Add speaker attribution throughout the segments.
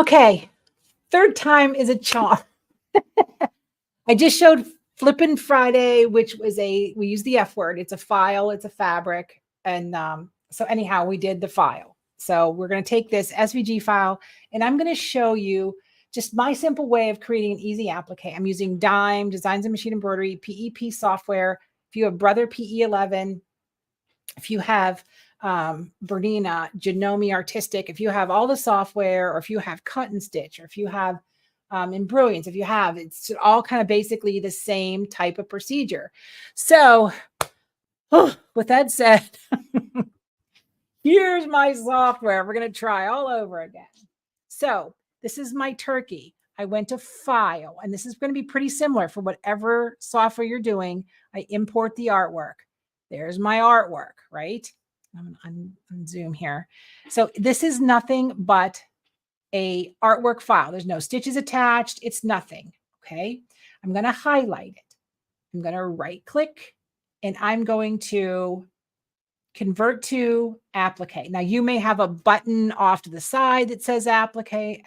Speaker 1: Okay, third time is a charm. I just showed Flippin' Friday, which was we use the F word. It's a file, it's a fabric. And so anyhow, we did the file. So we're going to take this SVG file and I'm going to show you just my simple way of creating an easy applique. I'm using Dime, Designs and Machine Embroidery, PEP software. If you have Brother PE11, if you have Bernina, Janome Artistic, if you have all the software, or if you have Cut and Stitch, or if you have Embroids, if you have, it's all kind of basically the same type of procedure. So with that said, here's my software. We're going to try all over again. So this is my turkey. I went to File, and this is going to be pretty similar for whatever software you're doing. I import the artwork. There's my artwork, right? I'm going to unzoom here. So this is nothing but a artwork file. There's no stitches attached. It's nothing. Okay. I'm going to highlight it. I'm going to right click and I'm going to convert to applique. Now you may have a button off to the side that says applique.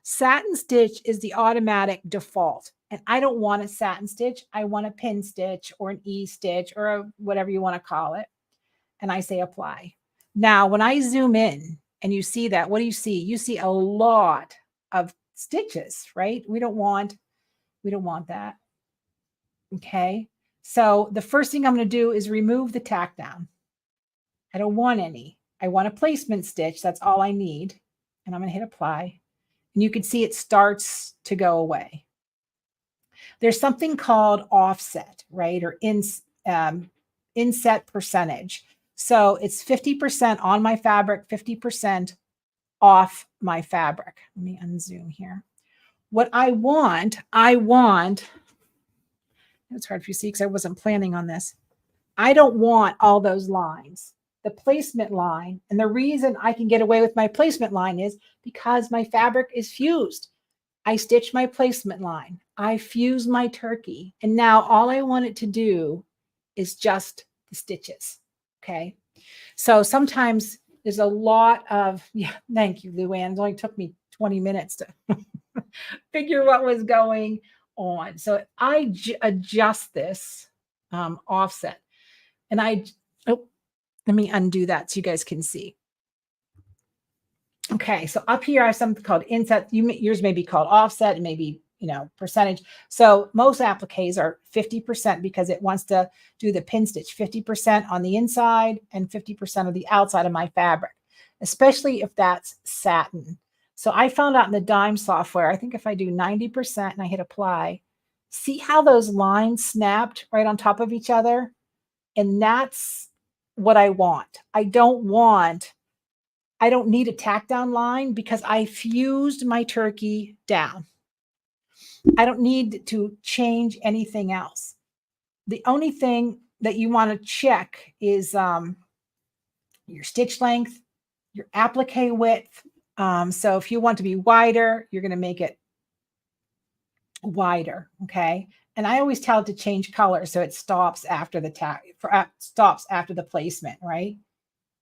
Speaker 1: Satin stitch is the automatic default. And I don't want a satin stitch. I want a pin stitch or an E stitch or whatever you want to call it. And I say apply. Now, when I zoom in and you see that, what do you see? You see a lot of stitches, right? We don't want that. Okay. So the first thing I'm going to do is remove the tack down. I don't want any. I want a placement stitch. That's all I need. And I'm going to hit apply. And you can see it starts to go away. There's something called offset, right? Or inset percentage. So it's 50% on my fabric, 50% off my fabric. Let me unzoom here. What I want, it's hard for you to see because I wasn't planning on this. I don't want all those lines, the placement line. And the reason I can get away with my placement line is because my fabric is fused. I stitch my placement line. I fuse my turkey. And now all I want it to do is just the stitches. Okay. So sometimes there's a lot of, yeah, thank you, Luann. It only took me 20 minutes to figure what was going on. So I adjust this offset and let me undo that so you guys can see. Okay, so up here I have something called inset. Yours may be called offset, and maybe percentage. So most appliques are 50% because it wants to do the pin stitch 50% on the inside and 50% of the outside of my fabric, especially if that's satin. So I found out in the Dime software, I think if I do 90% and I hit apply, see how those lines snapped right on top of each other? And that's what I want. I don't need a tack down line because I fused my turkey down. I don't need to change anything else. The only thing that you want to check is your stitch length, your applique width. So if you want to be wider, you're going to make it wider. Okay. And I always tell it to change color so it stops after the stops after the placement, right?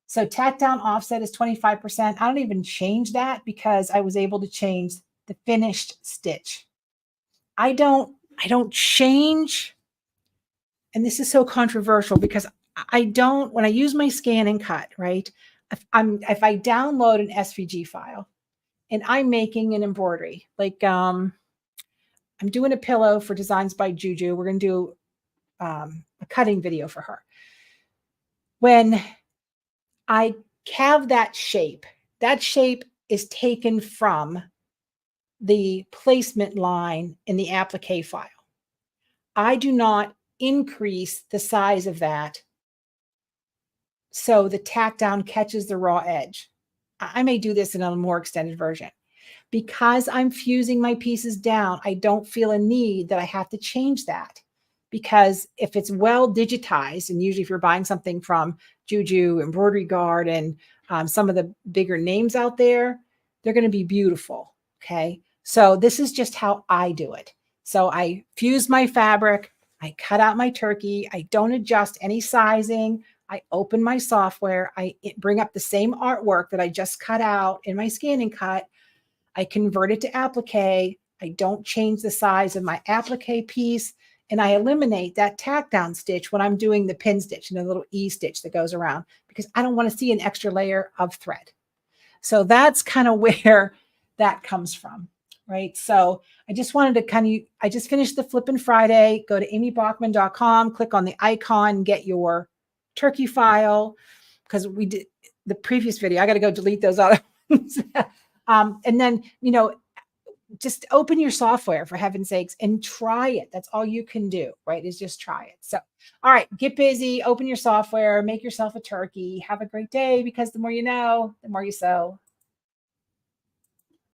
Speaker 1: So tack down offset is 25%. I don't even change that because I was able to change the finished stitch. I don't change, and this is so controversial because when I use my scan and cut, right? If I download an SVG file and I'm making an embroidery, like I'm doing a pillow for Designs by Juju. We're going to do a cutting video for her. When I have that shape is taken from the placement line in the applique file. I do not increase the size of that so the tack down catches the raw edge. I may do this in a more extended version. Because I'm fusing my pieces down, I don't feel a need that I have to change that. Because if it's well digitized, and usually if you're buying something from Juju, Embroidery Garden, some of the bigger names out there, they're going to be beautiful. Okay. So this is just how I do it. So I fuse my fabric. I cut out my turkey. I don't adjust any sizing. I open my software. I bring up the same artwork that I just cut out in my scan and cut. I convert it to applique. I don't change the size of my applique piece, and I eliminate that tack down stitch when I'm doing the pin stitch and the little E stitch that goes around, because I don't want to see an extra layer of thread. So that's kind of where that comes from, right? So I just wanted to I just finished the Flippin' Friday. Go to amybachman.com, click on the icon, get your turkey file, because we did the previous video. I got to go delete those other ones. And then, just open your software, for heaven's sakes, and try it. That's all you can do, right? Is just try it. So, all right, get busy, open your software, make yourself a turkey. Have a great day, because the more you know, the more you sew.